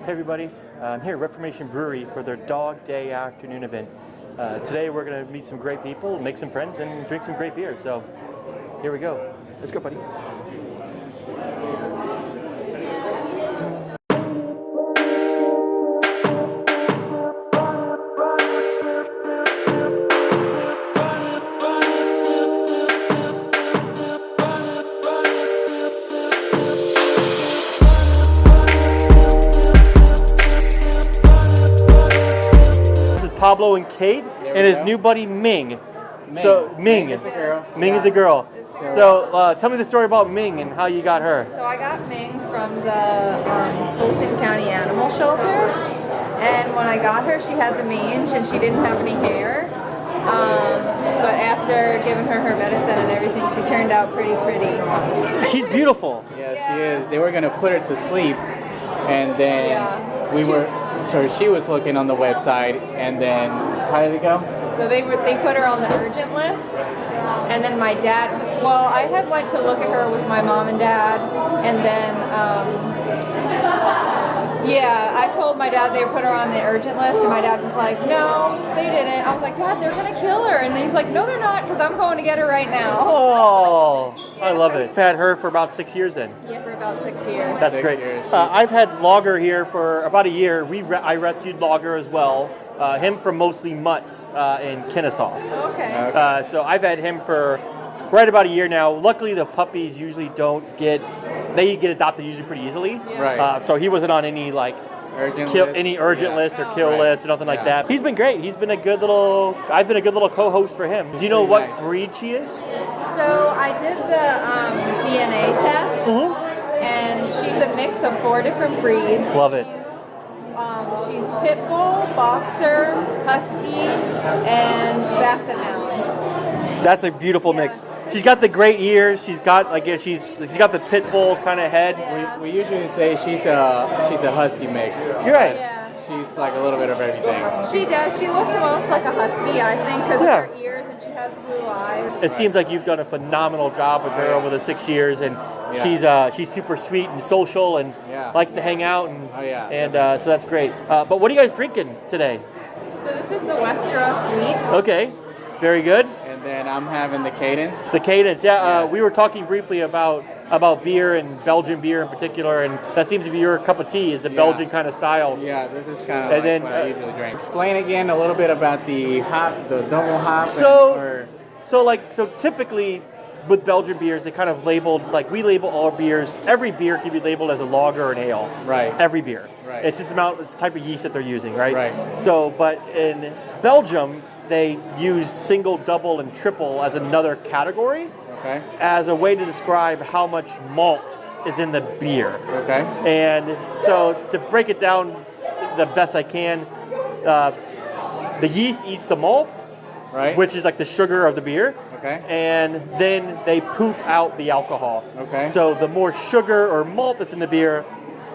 Hey everybody, I'm here at Reformation Brewery for their Dog Day afternoon event. Today we're going to meet some great people, make some friends, and drink some great beer. So here we go. Let's go, buddy. Pablo and Kate and his new buddy Ming. So Ming is the girl. Ming is the girl. So tell me the story about Ming and how you got her. So I got Ming from the Fulton County Animal Shelter, and when I got her, she had the mange and she didn't have any hair. But after giving her medicine and everything, she turned out pretty. She's beautiful. Yeah, she is. They were gonna put her to sleep, and then So she was looking on the website, and then how did it go? So they put her on the urgent list, and then my dad. Well, I had went to look at her with my mom and dad, and then I told my dad they put her on the urgent list, and my dad was like, "No, they didn't." I was like, "Dad, they're gonna kill her," and he's like, "No, they're not, because I'm going to get her right now." Oh, I love it. I've had her for about 6 years then. Yeah, for about 6 years. That's great. I've had Lager here for about a year. I rescued Lager as well. Him from mostly Mutts in Kennesaw. Okay. So I've had him for right about a year now. Luckily, the puppies usually get adopted usually pretty easily. Right. So he wasn't on any urgent list or kill list or nothing like that. He's been great. He's been a good little. I've been a good little co-host for him. Do you know what breed she is? So I did the DNA test, and she's a mix of 4 different breeds. Love it. She's pit bull, boxer, husky, and basset hound. That's a beautiful mix. She's got the great ears. She's got she's got the pit bull kind of head. Yeah. We usually say she's a husky mix. You're right. Yeah. She's like a little bit of everything. She does. She looks most like a husky, I think, because of her ears, and she has blue eyes. It seems like you've done a phenomenal job with her over the 6 years, and she's super sweet and social and likes to hang out, and so that's great. But what are you guys drinking today? So this is the Westeros Wheat. Okay, very good. And then I'm having the Cadence. The Cadence, we were talking briefly about beer and Belgian beer in particular, and that seems to be your cup of tea, is the Belgian kind of styles. Yeah, this is kind of what I usually drink. Explain again a little bit about the hop, the double hop. So typically with Belgian beers, they kind of we label all our beers. Every beer can be labeled as a lager or an ale. Right. Every beer. Right. It's just it's the type of yeast that they're using, right? Right. So, but in Belgium, they use single, double, and triple as another category. Okay. As a way to describe how much malt is in the beer. Okay. And so to break it down the best I can, the yeast eats the malt, right, which is like the sugar of the beer. Okay. And then they poop out the alcohol. Okay. So the more sugar or malt that's in the beer,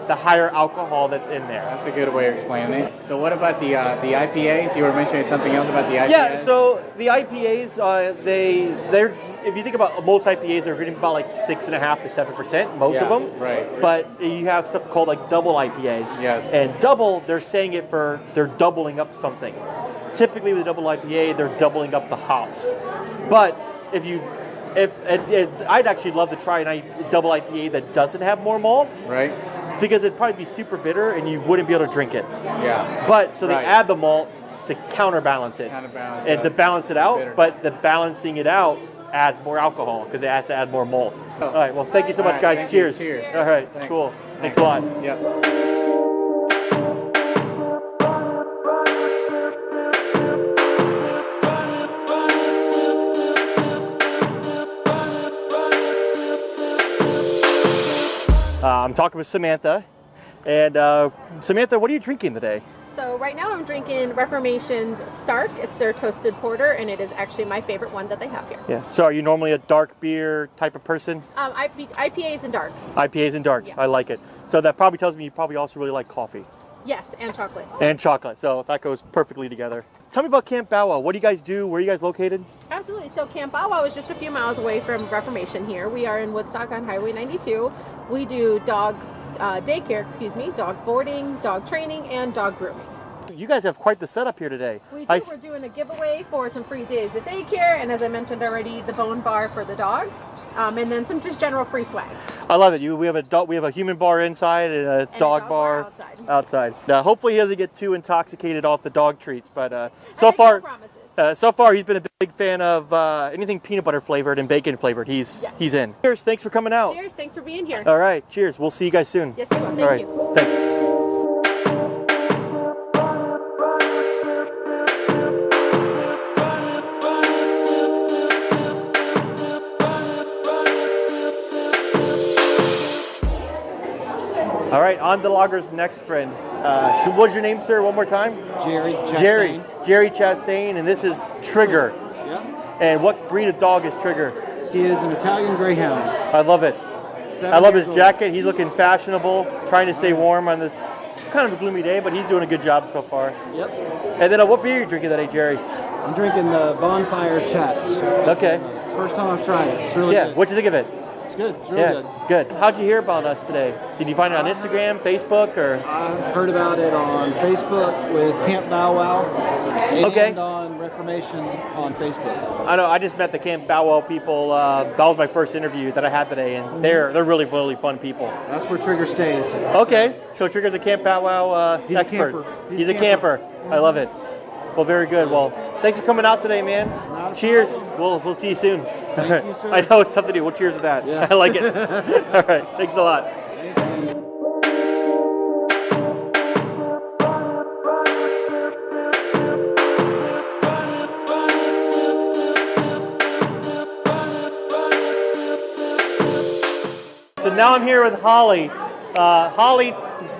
the higher alcohol that's in there. That's a good way of explaining it. So what about the IPAs? You were mentioning something else about the IPAs? Yeah, so the IPAs, they're if you think about most IPAs, they're getting about like 6.5% to 7%, most of them. Right. But you have stuff called like double IPAs. Yes. And double, they're saying it they're doubling up something. Typically with a double IPA, they're doubling up the hops. But I'd actually love to try a double IPA that doesn't have more malt. Right. Because it'd probably be super bitter and you wouldn't be able to drink it. Yeah. But so they add the malt to counterbalance it. And to balance it out, bitter. But the balancing it out adds more alcohol because it has to add more malt. All right, well, thank you so much, guys. Cheers. Cheers. All right, cool. Thanks a lot. Yep. I'm talking with Samantha. And Samantha, what are you drinking today? So right now I'm drinking Reformation's Stark. It's their toasted porter, and it is actually my favorite one that they have here. Yeah. So are you normally a dark beer type of person? IPAs and darks. IPAs and darks. Yeah. I like it. So that probably tells me you probably also really like coffee. Yes, and chocolate. And chocolate. So that goes perfectly together. Tell me about Camp Bow Wow. What do you guys do? Where are you guys located? Absolutely. So Camp Bow Wow is just a few miles away from Reformation here. We are in Woodstock on Highway 92. We do dog daycare, dog boarding, dog training, and dog grooming. You guys have quite the setup here today. We do. We're doing a giveaway for some free days at daycare, and as I mentioned already, the bone bar for the dogs, and then some just general free swag. I love it. We have a human bar inside and a dog bar outside. Hopefully he doesn't get too intoxicated off the dog treats, but so far he's been a big fan of anything peanut butter flavored and bacon flavored. He's in. Cheers! Thanks for coming out. Cheers! Thanks for being here. All right. Cheers. We'll see you guys soon. Yes, we will. Thank All right. you. Thanks. All right, on to Lager's next friend. What's your name, sir? One more time. Jerry Chastain. Jerry Chastain, and this is Trigger. Yeah. And what breed of dog is Trigger? He is an Italian Greyhound. I love it. I love his jacket. He's looking fashionable, trying to stay warm on this kind of a gloomy day, but he's doing a good job so far. Yep. And then what beer are you drinking today, Jerry? I'm drinking the Bonfire Chats. Okay. First time I've tried it. It's really good. What'd you think of it? It's good. It's really good. How'd you hear about us today? Did you find it on Instagram, Facebook, or? I heard about it on Facebook with Camp Bow Wow. And on Reformation on Facebook. I know. I just met the Camp Bow Wow people. That was my first interview that I had today, and they're really fun people. That's where Trigger stays. Okay, so Trigger's a Camp Bow Wow expert. He's a camper. I love it. Well, very good. Well, thanks for coming out today, man. Cheers. We'll see you soon. Thank you, sir. I know it's tough to do. We'll cheers with that. Yeah. I like it. All right. Thanks a lot. So now I'm here with Holly. Holly,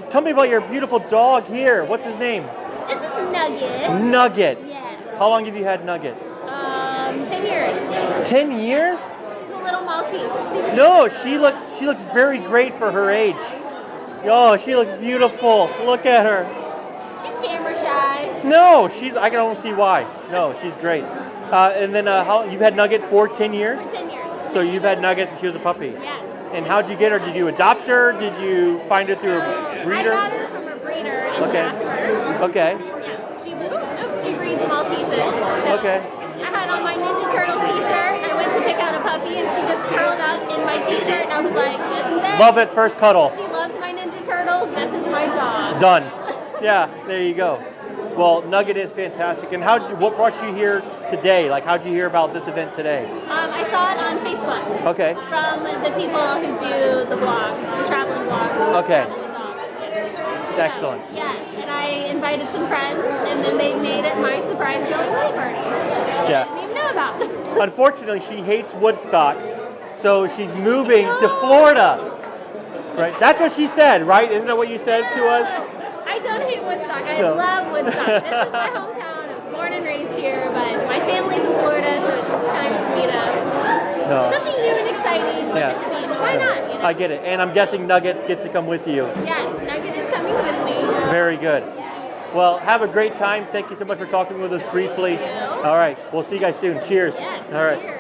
tell me about your beautiful dog here. What's his name? This is Nugget. Nugget. Yes. How long have you had Nugget? 10 years. 10 years? She's a little Maltese. No, she looks very great for her age. Oh, she looks beautiful. Look at her. She's camera shy. No, I can almost see why. No, she's great. And then you've had Nugget for 10 years? 10 years. So you've had Nugget since she was a puppy? Yes. And how'd you get her? Did you adopt her? Did you find her through a breeder? I got her from a breeder in Jasper. Okay. Yeah, she breeds Malteses. So Okay. I had on my Ninja Turtles t-shirt. I went to pick out a puppy and she just curled up in my t-shirt and I was like, this is it. Love it, first cuddle. She loves my Ninja Turtles. This is my dog. Done. Yeah, there you go. Well, Nugget is fantastic. And what brought you here today? Like, how'd you hear about this event today? I saw it on Facebook. Okay. From the people who do the blog, the traveling blog. Okay. Travel with Dogs. Excellent. Yeah, and I invited some friends, and then they made it my surprise going away party. Yeah. I didn't even know about. Unfortunately, she hates Woodstock, so she's moving to Florida. Right? That's what she said, right? Isn't that what you said to us? I don't hate Woodstock. I love Woodstock. This is my hometown. I was born and raised here, but my family's in Florida, so it's just time for me to something new and exciting. Look at the beach. Why not? You know? I get it. And I'm guessing Nuggets gets to come with you. Yes, Nugget is coming with me. Very good. Well, have a great time. Thank you so much for talking with us briefly. All right. We'll see you guys soon. Cheers. Yes, all right. cheers.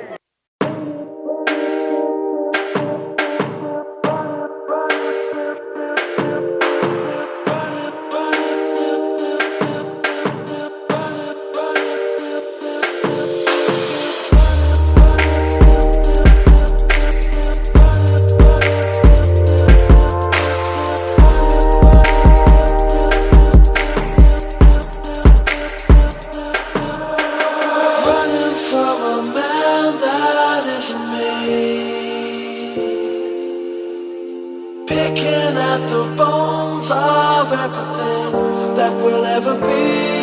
Picking at the bones of everything that will ever be.